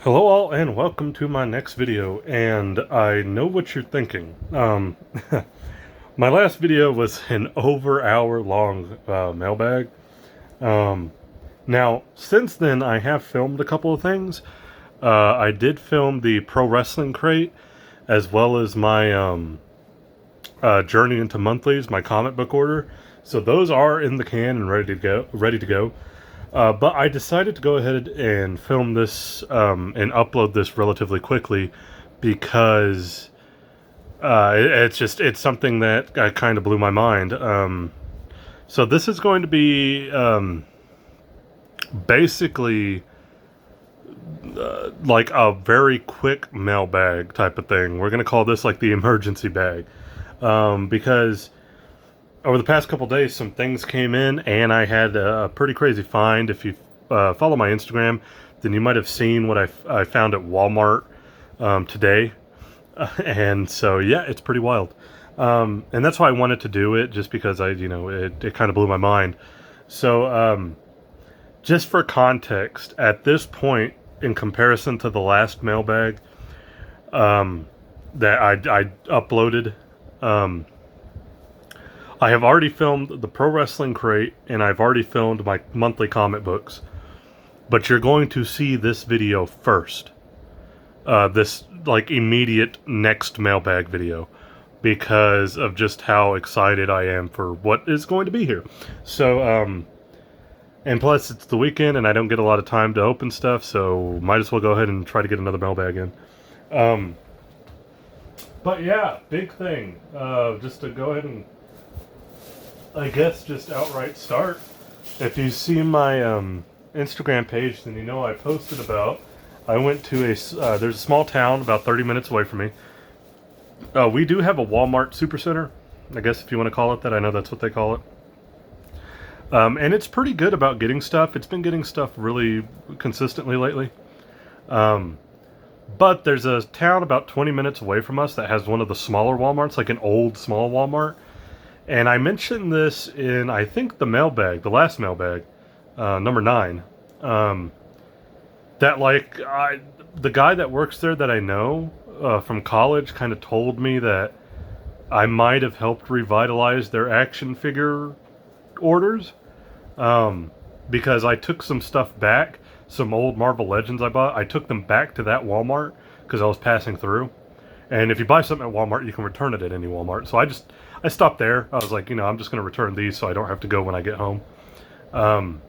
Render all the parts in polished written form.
Hello all and welcome to my next video, and I know what you're thinking. My last video was an over hour long mailbag. Now, since then I have filmed a couple of things. I did film the pro wrestling crate as well as my journey into monthlies, my comic book order. So those are in the can and ready to go. But I decided to go ahead and film this and upload this relatively quickly because it's something that kind of blew my mind. So this is going to be basically like a very quick mailbag type of thing. We're going to call this like the emergency bag because over the past couple days, some things came in, and I had a pretty crazy find. If you follow my Instagram, then you might have seen what I found at Walmart today. And so, yeah, it's pretty wild. And that's why I wanted to do it, just because it kind of blew my mind. So, just for context, at this point, in comparison to the last mailbag that I uploaded, I have already filmed the Pro Wrestling Crate, and I've already filmed my monthly comic books. But you're going to see this video first. This, like, immediate next mailbag video. Because of just how excited I am for what is going to be here. So, and plus it's the weekend, and I don't get a lot of time to open stuff, so might as well go ahead and try to get another mailbag in. But yeah, big thing. Just to go ahead and I guess just outright start. If you see my Instagram page, then you know I posted about. I went to there's a small town about 30 minutes away from me. We do have a Walmart Supercenter, I guess if you want to call it that. I know that's what they call it. And it's pretty good about getting stuff. It's been getting stuff really consistently lately. But there's a town about 20 minutes away from us that has one of the smaller Walmarts, like an old small Walmart. And I mentioned this in, I think, the last mailbag, number 9, that, like, the guy that works there that I know from college kind of told me that I might have helped revitalize their action figure orders, because I took some stuff back, some old Marvel Legends I bought. I took them back to that Walmart because I was passing through. And if you buy something at Walmart, you can return it at any Walmart. So I stopped there. I was like, I'm just going to return these so I don't have to go when I get home. And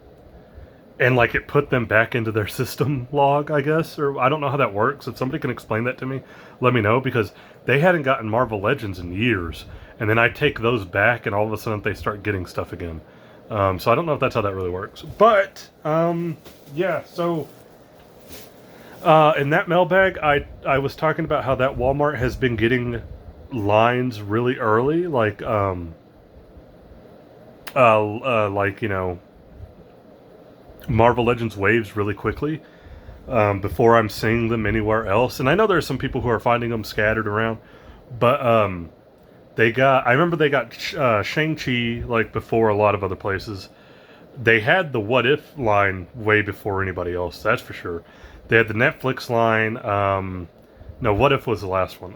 like it put them back into their system log, I guess, or I don't know how that works. If somebody can explain that to me, let me know, because they hadn't gotten Marvel Legends in years. And then I take those back, and all of a sudden they start getting stuff again. So I don't know if that's how that really works. But, yeah, so in that mailbag, I was talking about how that Walmart has been getting lines really early, like Marvel Legends waves really quickly, before I'm seeing them anywhere else. And I know there's some people who are finding them scattered around, but I remember they got Shang-Chi like before a lot of other places. They had the What If line way before anybody else, that's for sure. They had the Netflix line. No, What If was the last one.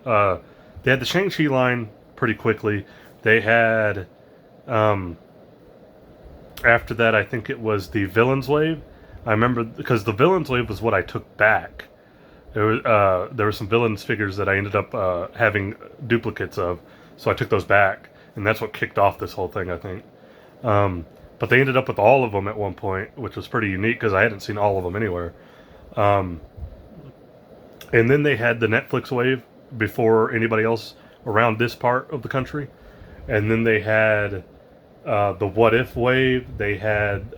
They had the Shang-Chi line pretty quickly. They had, after that, I think it was the Villains Wave. I remember, because the Villains Wave was what I took back. There were some Villains figures that I ended up having duplicates of, so I took those back, and that's what kicked off this whole thing, I think. But they ended up with all of them at one point, which was pretty unique, because I hadn't seen all of them anywhere. And then they had the Netflix wave before anybody else around this part of the country. And then they had the What If wave. They had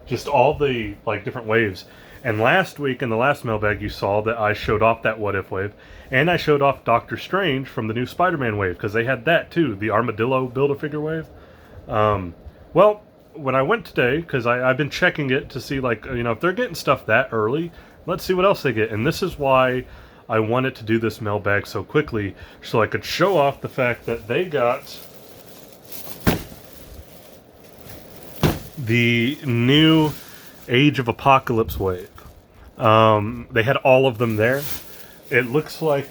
just all the like different waves. And last week in the last mailbag, you saw that I showed off that What If wave, and I showed off Doctor Strange from the new Spider-Man wave, because they had that too, the Armadillo Build-A-Figure wave. Well, when I went today, because I've been checking it to see, like, if they're getting stuff that early, let's see what else they get. And this is why I wanted to do this mailbag so quickly, so I could show off the fact that they got the new Age of Apocalypse wave. They had all of them there. It looks like,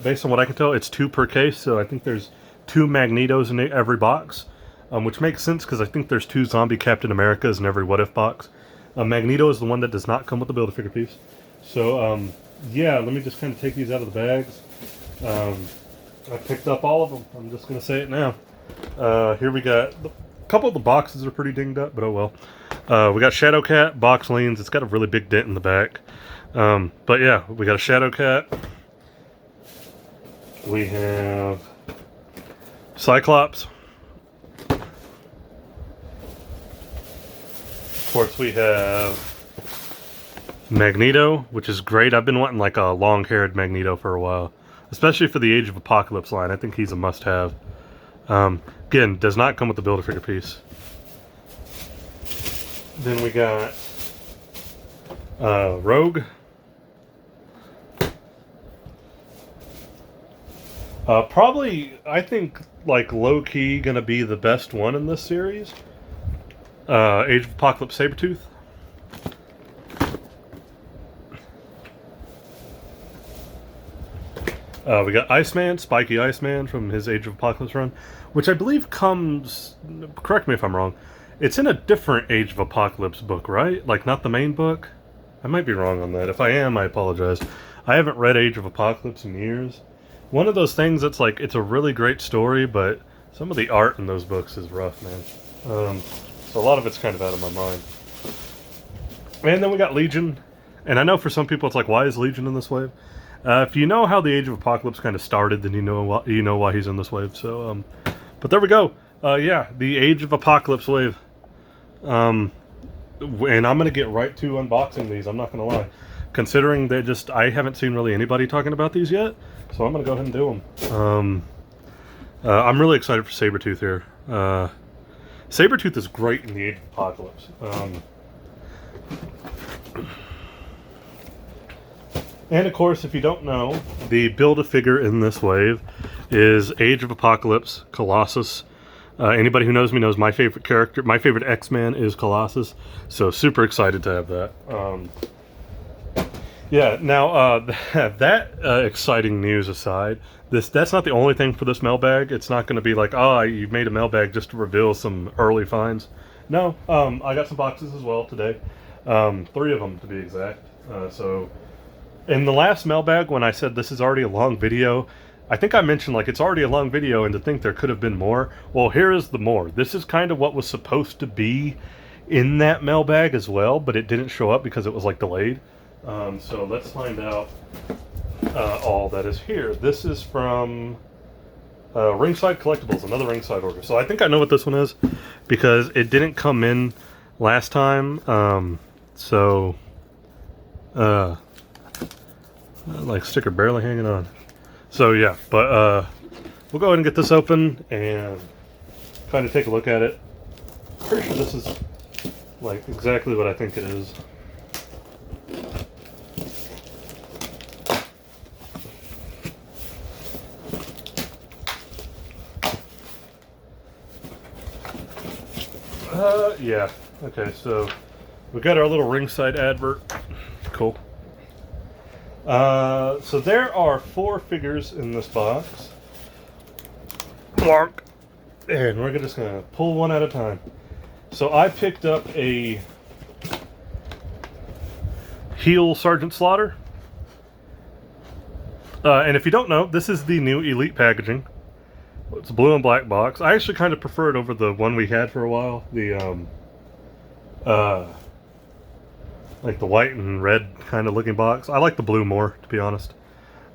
based on what I can tell, it's 2 per case, so I think there's 2 Magnetos in every box, which makes sense because I think there's 2 zombie Captain Americas in every What If box. Magneto is the one that does not come with the Build-A-Figure piece. So, yeah, let me just kind of take these out of the bags. I picked up all of them. I'm just going to say it now. Here we got... A couple of the boxes are pretty dinged up, but oh well. We got Shadowcat, box leans. It's got a really big dent in the back. But yeah, we got a Shadowcat. We have Cyclops. Of course, we have Magneto, which is great. I've been wanting like a long-haired Magneto for a while, especially for the Age of Apocalypse line. I think he's a must-have. Again, does not come with the Build-A-Figure piece. Then we got Rogue. Probably, I think, like, low-key gonna be the best one in this series. Age of Apocalypse Sabertooth. We got Iceman, Spiky Iceman from his Age of Apocalypse run, which I believe comes, correct me if I'm wrong, it's in a different Age of Apocalypse book, right? Like, not the main book? I might be wrong on that. If I am, I apologize. I haven't read Age of Apocalypse in years. One of those things that's like, it's a really great story, but some of the art in those books is rough, man. So a lot of it's kind of out of my mind. And then we got Legion. And I know for some people it's like, why is Legion in this wave? If you know how the Age of Apocalypse kind of started, then you know why he's in this wave. So, but there we go. Yeah, the Age of Apocalypse wave. And I'm gonna get right to unboxing these. I'm not gonna lie, considering that I haven't seen really anybody talking about these yet. So I'm gonna go ahead and do them. I'm really excited for Sabertooth here. Sabertooth is great in the Age of Apocalypse. And of course, if you don't know, the Build-A-Figure in this wave is Age of Apocalypse, Colossus. Anybody who knows me knows my favorite character, my favorite X-Man is Colossus. So super excited to have that. Yeah, now that exciting news aside, that's not the only thing for this mailbag. It's not going to be like, oh, you made a mailbag just to reveal some early finds. No, I got some boxes as well today. 3 of them to be exact. So in the last mailbag, when I said this is already a long video, I think I mentioned like it's already a long video and to think there could have been more. Well, here is the more. This is kind of what was supposed to be in that mailbag as well, but it didn't show up because it was like delayed. So let's find out all that is here. This is from Ringside Collectibles, another Ringside order. So I think I know what this one is because it didn't come in last time. Like sticker barely hanging on. So yeah, but we'll go ahead and get this open and kind of take a look at it. Pretty sure this is like exactly what I think it is. Yeah. Okay, so we got our little Ringside advert. Cool. So there are 4 figures in this box. Blank. And we're just gonna pull one at a time. So I picked up a heel Sergeant Slaughter. And if you don't know, this is the new Elite packaging. It's a blue and black box. I actually kind of prefer it over the one we had for a while. The like the white and red kind of looking box. I like the blue more, to be honest.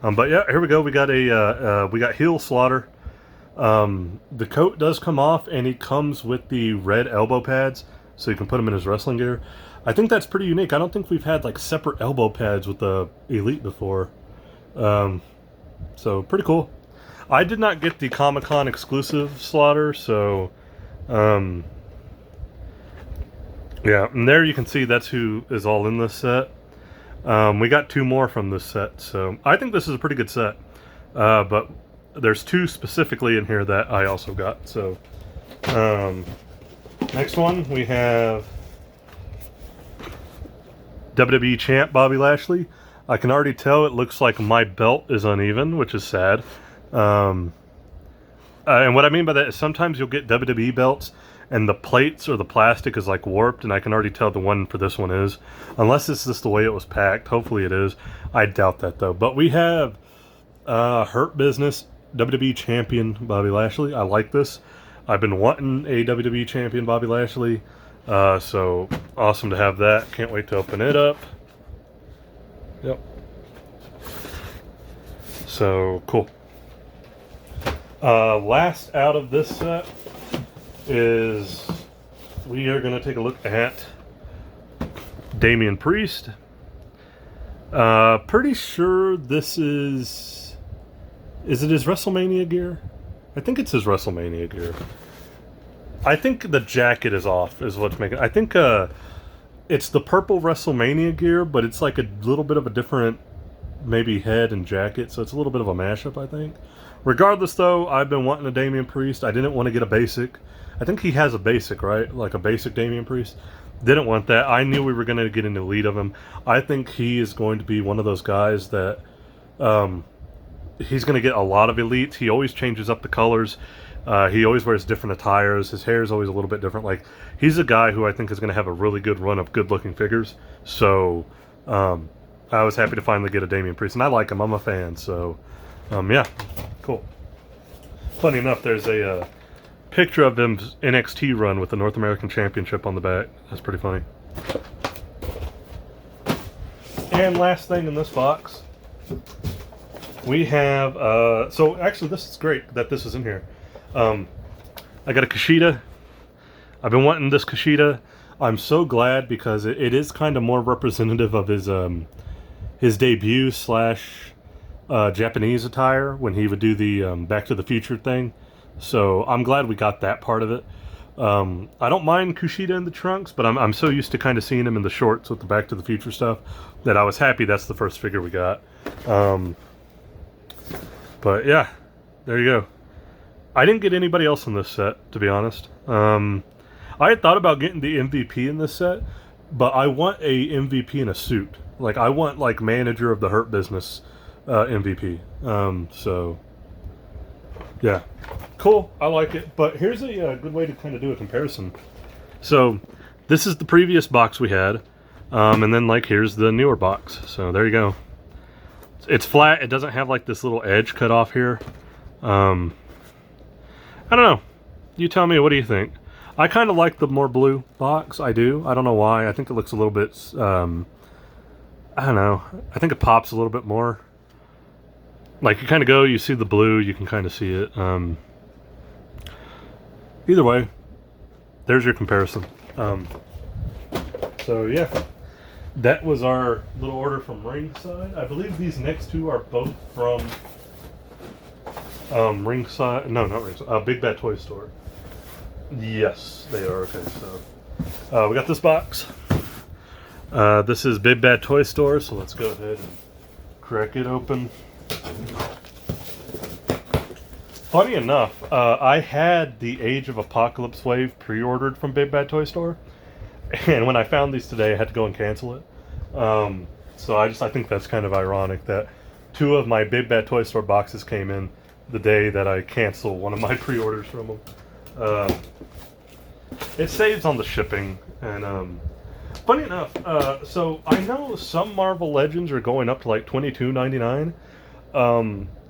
But yeah, here we go. We got we got heel Slaughter. The coat does come off, and he comes with the red elbow pads, so you can put him in his wrestling gear. I think that's pretty unique. I don't think we've had like separate elbow pads with the Elite before. So pretty cool. I did not get the Comic-Con exclusive Slaughter, so yeah, and there you can see that's who is all in this set. We got 2 more from this set, so I think this is a pretty good set. But there's 2 specifically in here that I also got. So next one we have WWE Champ Bobby Lashley. I can already tell it looks like my belt is uneven, which is sad. And what I mean by that is sometimes you'll get WWE belts and the plates or the plastic is like warped, and I can already tell the one for this one is. Unless it's just the way it was packed. Hopefully it is. I doubt that though. But we have Hurt Business WWE Champion Bobby Lashley. I like this. I've been wanting a WWE Champion Bobby Lashley. So awesome to have that. Can't wait to open it up. Yep. So cool. Last out of this set is we are going to take a look at Damien Priest. Pretty sure this is it his WrestleMania gear? I think it's his WrestleMania gear. I think the jacket is off, is what's making. I think it's the purple WrestleMania gear, but it's like a little bit of a different, maybe head and jacket, so it's a little bit of a mashup, I think. Regardless, though, I've been wanting a Damien Priest. I didn't want to get a basic. I think he has a basic, right? Like a basic Damien Priest. Didn't want that. I knew we were going to get an elite of him. I think he is going to be one of those guys that he's going to get a lot of elites. He always changes up the colors. He always wears different attires. His hair is always a little bit different. Like, he's a guy who I think is going to have a really good run of good-looking figures. So, I was happy to finally get a Damien Priest. And I like him. I'm a fan. So, yeah. Cool. Funny enough, there's a picture of him's NXT run with the North American Championship on the back. That's pretty funny. And last thing in this box, we have... so, actually, this is great that this is in here. I got a Kashida. I've been wanting this Kashida. I'm so glad because it is kind of more representative of his debut slash Japanese attire when he would do the Back to the Future thing. So I'm glad we got that part of it. I don't mind Kushida in the trunks, but I'm so used to kind of seeing him in the shorts with the Back to the Future stuff that I was happy that's the first figure we got. But yeah, there you go. I didn't get anybody else in this set, to be honest. I had thought about getting the MVP in this set, but I want a MVP in a suit. Like, I want, like, manager of the Hurt Business MVP. So, yeah. Cool. I like it. But here's a good way to kind of do a comparison. So, this is the previous box we had. And then, like, here's the newer box. So, there you go. It's flat. It doesn't have, like, this little edge cut off here. I don't know. You tell me, what do you think? I kind of like the more blue box. I do. I don't know why. I think it looks a little bit, I don't know. I think it pops a little bit more. Like, you kind of go, you see the blue, you can kind of see it. Either way, there's your comparison. So, yeah. That was our little order from Ringside. I believe these next two are both from... Ringside, no, not Ringside, Big Bad Toy Store. Yes, they are. Okay, so we got this box. This is Big Bad Toy Store, so let's go ahead and crack it open. Funny enough, I had the Age of Apocalypse Wave pre-ordered from Big Bad Toy Store, and when I found these today, I had to go and cancel it. So I think that's kind of ironic that two of my Big Bad Toy Store boxes came in the day that I cancel one of my pre-orders from them. It saves on the shipping, and funny enough, so I know some Marvel Legends are going up to like $22.99.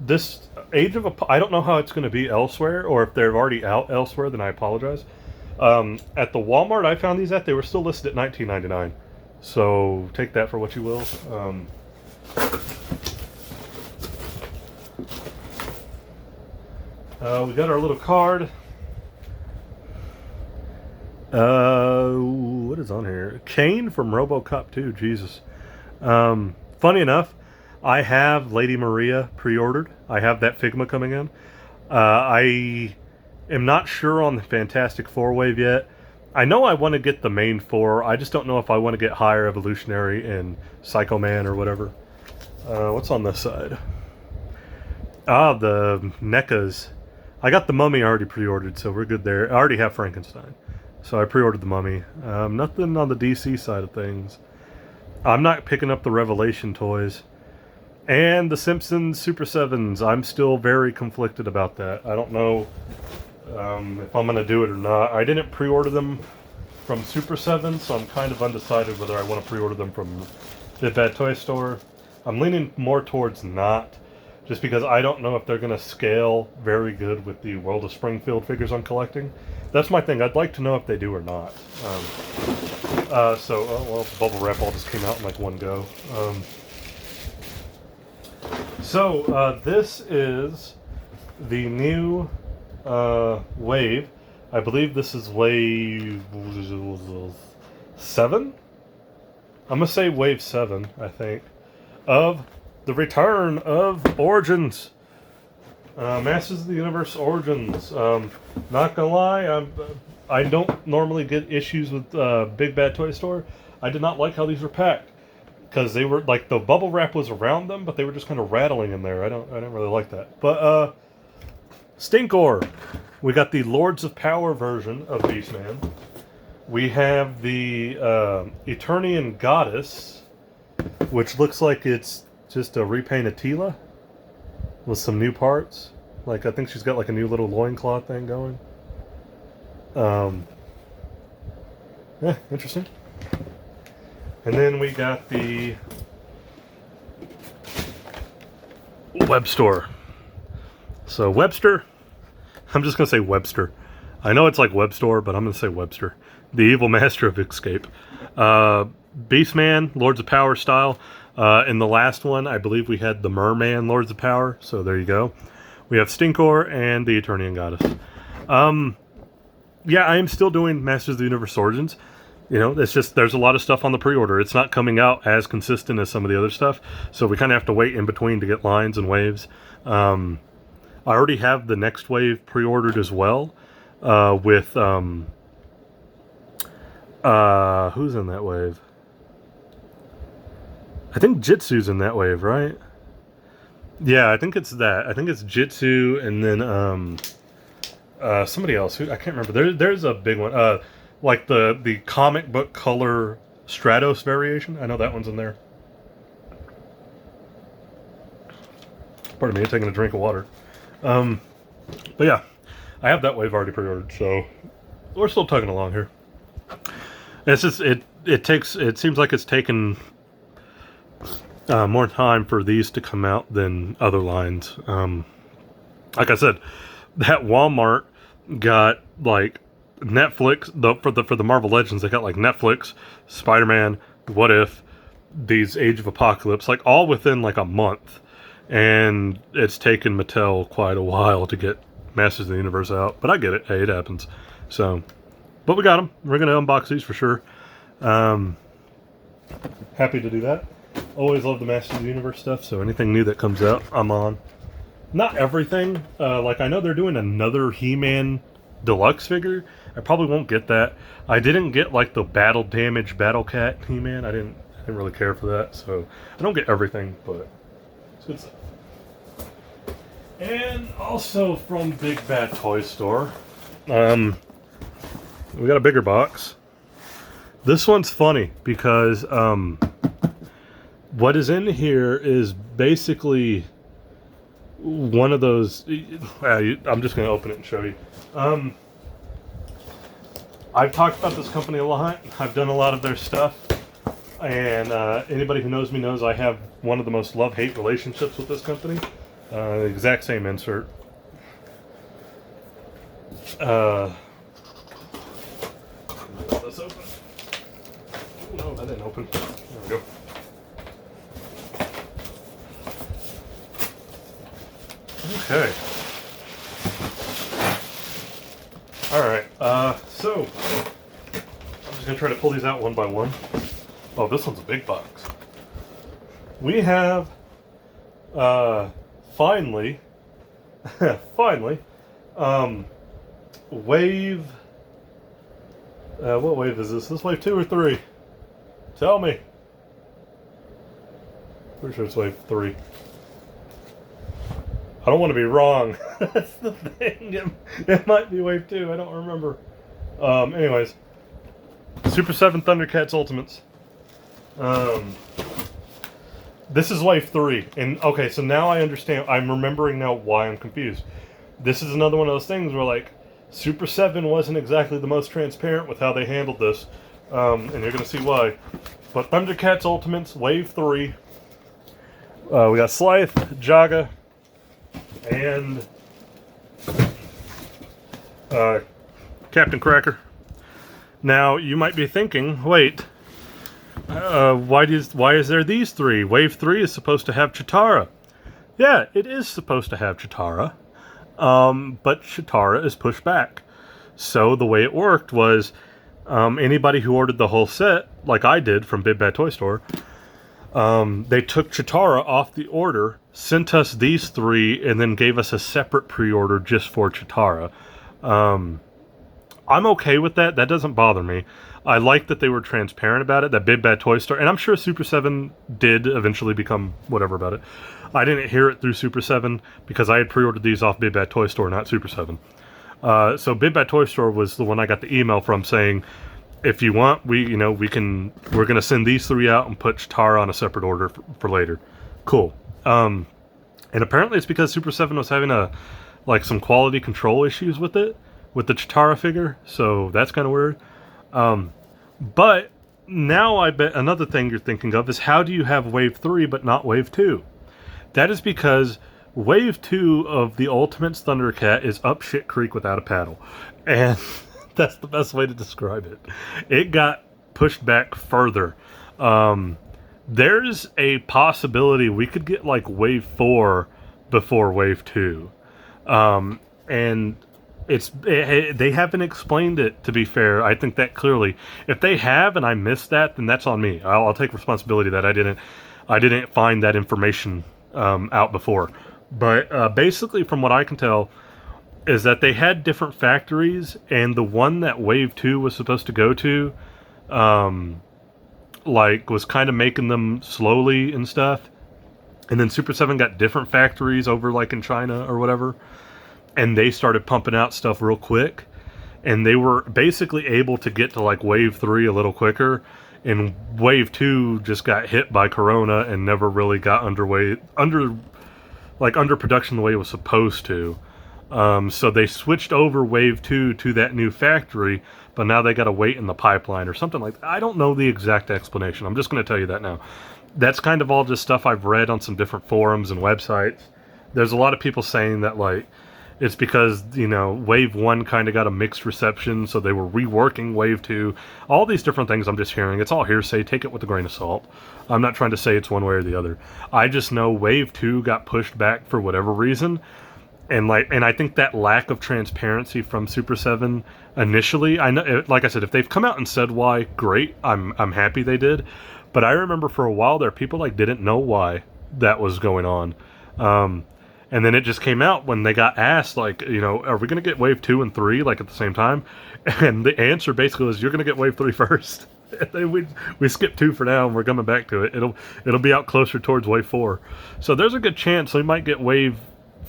This Age of I don't know how it's going to be elsewhere, or if they're already out elsewhere, then I apologize. At the Walmart I found these at, they were still listed at $19.99. So take that for what you will. We got our little card. What is on here? Kane from RoboCop 2. Jesus. Funny enough, I have Lady Maria pre-ordered. I have that Figma coming in. I am not sure on the Fantastic Four wave yet. I know I want to get the main four. I just don't know if I want to get Higher Evolutionary and Psycho Man or whatever. What's on this side? The NECAs. I got the Mummy already pre-ordered, so we're good there. I already have Frankenstein, so I pre-ordered the Mummy. Nothing on the DC side of things. I'm not picking up the Revelation toys. And the Simpsons Super 7s. I'm still very conflicted about that. I don't know if I'm going to do it or not. I didn't pre-order them from Super 7, so I'm kind of undecided whether I want to pre-order them from Big Bad Toy Store. I'm leaning more towards not, just because I don't know if they're going to scale very good with the World of Springfield figures I'm collecting. That's my thing. I'd like to know if they do or not. Well, bubble wrap all just came out in like one go. This is the new wave. I believe this is wave 7? I'm going to say wave 7, I think, of the return of Origins. Masters of the Universe Origins. Not going to lie, I don't normally get issues with Big Bad Toy Store. I did not like how these were packed. Because they were, like, the bubble wrap was around them, but they were just kind of rattling in there. I didn't really like that. But, Stinkor. We got the Lords of Power version of Beastman. We have the Eternian Goddess, which looks like it's just a repaint of Tila with some new parts. Like, I think she's got, like, a new little loincloth thing going. Yeah, interesting. And then we got the Web Store. So Webster, I'm just going to say Webster. I know it's like Web Store, but I'm going to say Webster. The Evil Master of Escape. Beastman, Lords of Power style. In the last one, I believe we had the Merman, Lords of Power. So there you go. We have Stinkor and the Eternian Goddess. Yeah, I am still doing Masters of the Universe Origins. You know, it's just, there's a lot of stuff on the pre-order. It's not coming out as consistent as some of the other stuff. So we kind of have to wait in between to get lines and waves. I already have the next wave pre-ordered as well. With, who's in that wave? I think Jitsu's in that wave, right? Yeah, I think it's that. I think it's Jitsu and then, somebody else. Who I can't remember. There's a big one. Like the comic book color Stratos variation. I know that one's in there. Pardon me, I'm taking a drink of water. But yeah, I have that wave already pre-ordered, so we're still tugging along here. It's just it seems like it's taken more time for these to come out than other lines. Like I said, that Walmart got like Netflix for the Marvel Legends. They got like Netflix, Spider-Man, What If, these Age of Apocalypse, like all within like a month, and it's taken Mattel quite a while to get Masters of the Universe out. But I get it. Hey, it happens. So, but we got them. We're gonna unbox these for sure. Happy to do that. Always love the Masters of the Universe stuff. So anything new that comes out, I'm on. Not everything. Like I know they're doing another He-Man deluxe figure. I probably won't get that. I didn't get like the Battle Damage Battle Cat He-Man. I didn't really care for that, so I don't get everything, but it's good stuff. And also from Big Bad Toy Store, we got a bigger box. This one's funny because what is in here is basically one of those. I'm just going to open it and show you. I've talked about this company a lot. I've done a lot of their stuff. And anybody who knows me knows I have one of the most love-hate relationships with this company. Exact same insert. Let this open. Oh, no, that didn't open. There we go. Okay. Alright, so I'm just going to try to pull these out one by one. Oh, this one's a big box. We have, finally, wave, what wave is this? Is this wave 2 or 3? Tell me. Pretty sure it's wave 3. I don't want to be wrong. That's the thing. It might be wave 2. I don't remember. Anyways. Super 7 Thundercats Ultimates. This is wave 3. And, okay, so now I understand. I'm remembering now why I'm confused. This is another one of those things where, like, Super 7 wasn't exactly the most transparent with how they handled this. And you're going to see why. But Thundercats Ultimates, wave 3. We got Slythe, Jaga, and Captain Cracker. Now, you might be thinking, wait, why is there these 3? Wave 3 is supposed to have Chitara. Yeah, it is supposed to have Chitara, but Chitara is pushed back. So the way it worked was anybody who ordered the whole set, like I did from Big Bad Toy Store, they took Chitara off the order, sent us these 3, and then gave us a separate pre-order just for Chitara. I'm okay with that. That doesn't bother me. I like that they were transparent about it, that Big Bad Toy Store, and I'm sure Super 7 did eventually become whatever about it. I didn't hear it through Super 7 because I had pre-ordered these off Big Bad Toy Store, not Super 7. So Big Bad Toy Store was the one I got the email from saying, if you want, we're going to send these 3 out and put Chitara on a separate order for later. Cool. And apparently it's because Super 7 was having some quality control issues with it, with the Chitara figure, so that's kind of weird. But now I bet another thing you're thinking of is, how do you have Wave 3 but not Wave 2? That is because Wave 2 of the Ultimates Thundercat is up shit creek without a paddle. And that's the best way to describe it. It got pushed back further. There's a possibility we could get like Wave 4 before Wave 2. And they haven't explained it, to be fair. I think that clearly. If they have and I missed that, then that's on me. I'll take responsibility that I didn't find that information out before. But basically, from what I can tell, is that they had different factories, and the one that Wave 2 was supposed to go to, was kind of making them slowly and stuff. And then Super 7 got different factories over, like, in China or whatever. And they started pumping out stuff real quick. And they were basically able to get to, like, Wave 3 a little quicker. And Wave 2 just got hit by Corona and never really got under production the way it was supposed to. So they switched over Wave 2 to that new factory, but now they got to wait in the pipeline or something like that. I don't know the exact explanation. I'm just going to tell you that now. That's kind of all just stuff I've read on some different forums and websites. There's a lot of people saying that, like, it's because, Wave 1 kind of got a mixed reception, so they were reworking Wave 2. All these different things I'm just hearing. It's all hearsay. Take it with a grain of salt. I'm not trying to say it's one way or the other. I just know Wave 2 got pushed back for whatever reason. And I think that lack of transparency from Super 7 initially, I know, like I said, if they've come out and said why, great. I'm happy they did. But I remember for a while there, people didn't know why that was going on. And then it just came out when they got asked, are we going to get Wave 2 and 3, at the same time? And the answer basically was, you're going to get Wave 3 first. And then we skipped 2 for now, and we're coming back to it. It'll be out closer towards Wave 4. So there's a good chance we might get Wave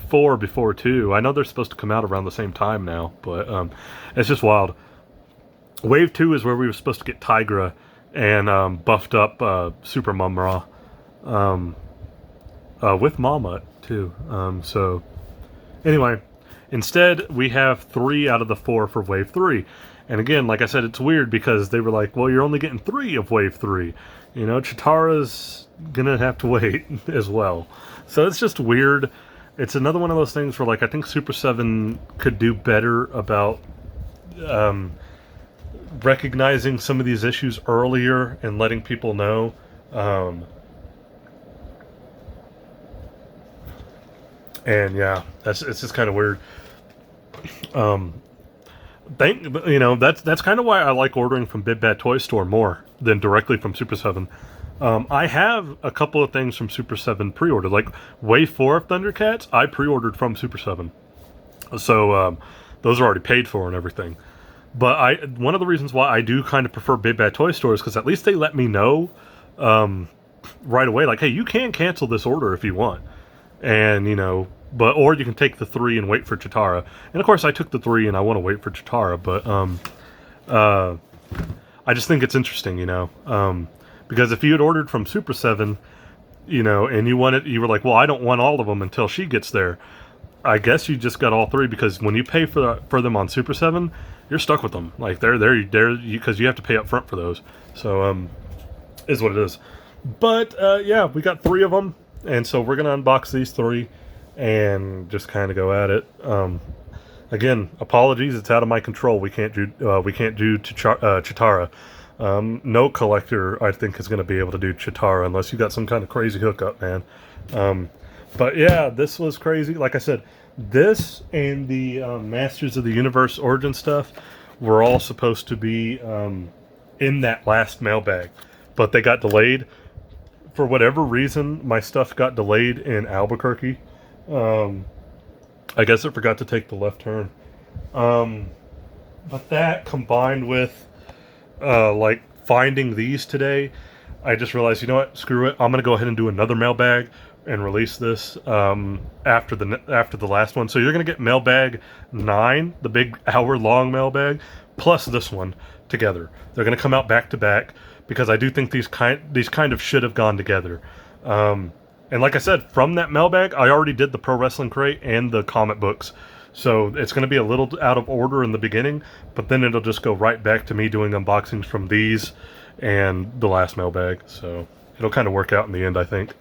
4 before 2. I know they're supposed to come out around the same time now, but it's just wild. Wave 2 is where we were supposed to get Tigra and buffed up Super Mum-Ra. With Malmut too. So anyway, instead we have 3 out of the 4 for Wave 3. And again, like I said, it's weird because they were like, well, you're only getting 3 of Wave 3. Chitara's gonna have to wait as well. So it's just weird. It's another one of those things where, I think Super 7 could do better about recognizing some of these issues earlier and letting people know. And yeah, it's just kind of weird. That's kind of why I like ordering from Big Bad Toy Store more than directly from Super 7. I have a couple of things from Super 7 pre-ordered, like Wave 4 of Thundercats. I pre-ordered from Super 7, so those are already paid for and everything. But one of the reasons why I do kind of prefer Big Bad Toy Store is because at least they let me know right away, like, hey, you can cancel this order if you want. And, or you can take the 3 and wait for Chitara. And of course I took the 3 and I want to wait for Chitara, but I just think it's interesting, Because if you had ordered from Super 7, you know, and you were like, well, I don't want all of them until she gets there. I guess you just got all three, because when you pay for them on Super 7, you're stuck with them. Like they're because you have to pay up front for those. So is what it is. But yeah, we got 3 of them, and so we're gonna unbox these 3 and just kind of go at it. Again, apologies, it's out of my control. We can't do Chitara. No collector, I think, is going to be able to do Chitara unless you got some kind of crazy hookup, man. But yeah, this was crazy. Like I said, this and the Masters of the Universe Origin stuff were all supposed to be in that last mailbag, but they got delayed. For whatever reason, my stuff got delayed in Albuquerque. I guess I forgot to take the left turn. But that combined with like finding these today, I just realized, you know what, screw it. I'm gonna go ahead and do another mailbag and release this after the last one. So you're gonna get mailbag 9, the big hour-long mailbag, plus this one together. They're gonna come out back to back because I do think these kind of should have gone together. And like I said, from that mailbag, I already did the Pro Wrestling Crate and the comic books. So it's going to be a little out of order in the beginning, but then it'll just go right back to me doing unboxings from these and the last mailbag. So it'll kind of work out in the end, I think.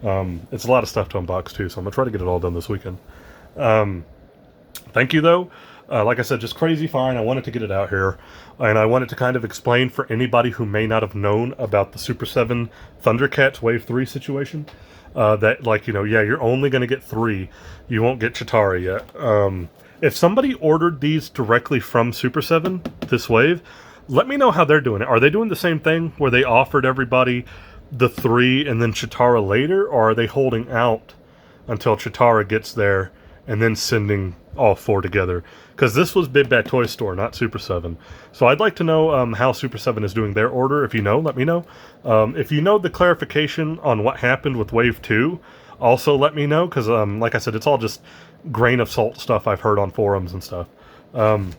It's a lot of stuff to unbox too, so I'm going to try to get it all done this weekend. Thank you, though. Like I said, just crazy fine. I wanted to get it out here, and I wanted to kind of explain for anybody who may not have known about the Super 7 Thundercats Wave 3 situation. That, like, you know, yeah, you're only going to get 3. You won't get Chitara yet. If somebody ordered these directly from Super 7, this wave, let me know how they're doing it. Are they doing the same thing where they offered everybody the 3 and then Chitara later, or are they holding out until Chitara gets there and then sending all 4 together? Because this was Big Bad Toy Store, not Super 7. So I'd like to know how Super 7 is doing their order. If you know, let me know. If you know the clarification on what happened with Wave 2, also let me know. Because, like I said, it's all just grain of salt stuff I've heard on forums and stuff. I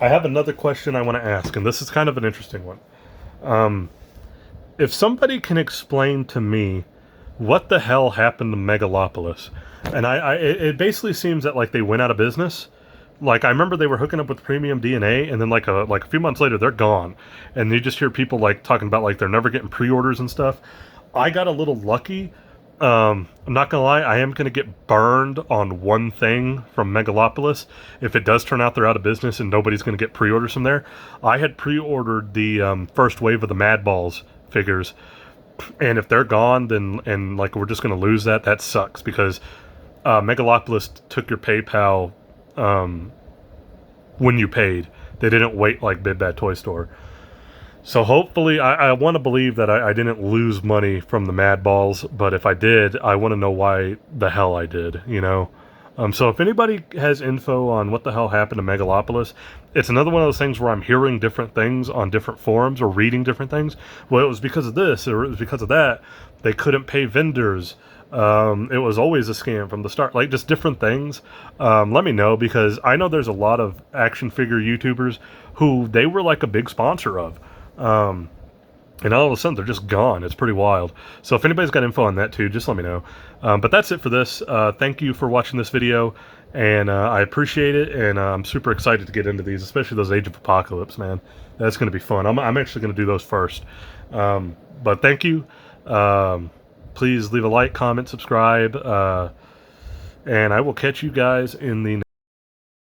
have another question I want to ask, and this is kind of an interesting one. If somebody can explain to me what the hell happened to Megalopolis, and it basically seems that, like, they went out of business. Like, I remember they were hooking up with Premium DNA, and then like a few months later, they're gone. And you just hear people like talking about like they're never getting pre-orders and stuff. I got a little lucky. I'm not gonna lie, I am gonna get burned on one thing from Megalopolis. If it does turn out they're out of business and nobody's gonna get pre-orders from there, I had pre-ordered the first wave of the Mad Balls figures, and if they're gone, then and like we're just gonna lose that. That sucks because Megalopolis took your PayPal. When you paid, they didn't wait like Big Bad Toy Store. So hopefully, I want to believe that I didn't lose money from the Mad Balls, but if I did, I want to know why the hell I did, you know? So if anybody has info on what the hell happened to Megalopolis, it's another one of those things where I'm hearing different things on different forums or reading different things. Well, it was because of this, or it was because of that. They couldn't pay vendors. It was always a scam from the start, like just different things. Let me know, because I know there's a lot of action figure YouTubers who they were like a big sponsor of. And all of a sudden they're just gone. It's pretty wild. So if anybody's got info on that too, just let me know. But that's it for this. Thank you for watching this video, and I appreciate it, and I'm super excited to get into these, especially those Age of Apocalypse, man. That's going to be fun. I'm actually going to do those first. But thank you. Please leave a like, comment, subscribe, and I will catch you guys in the next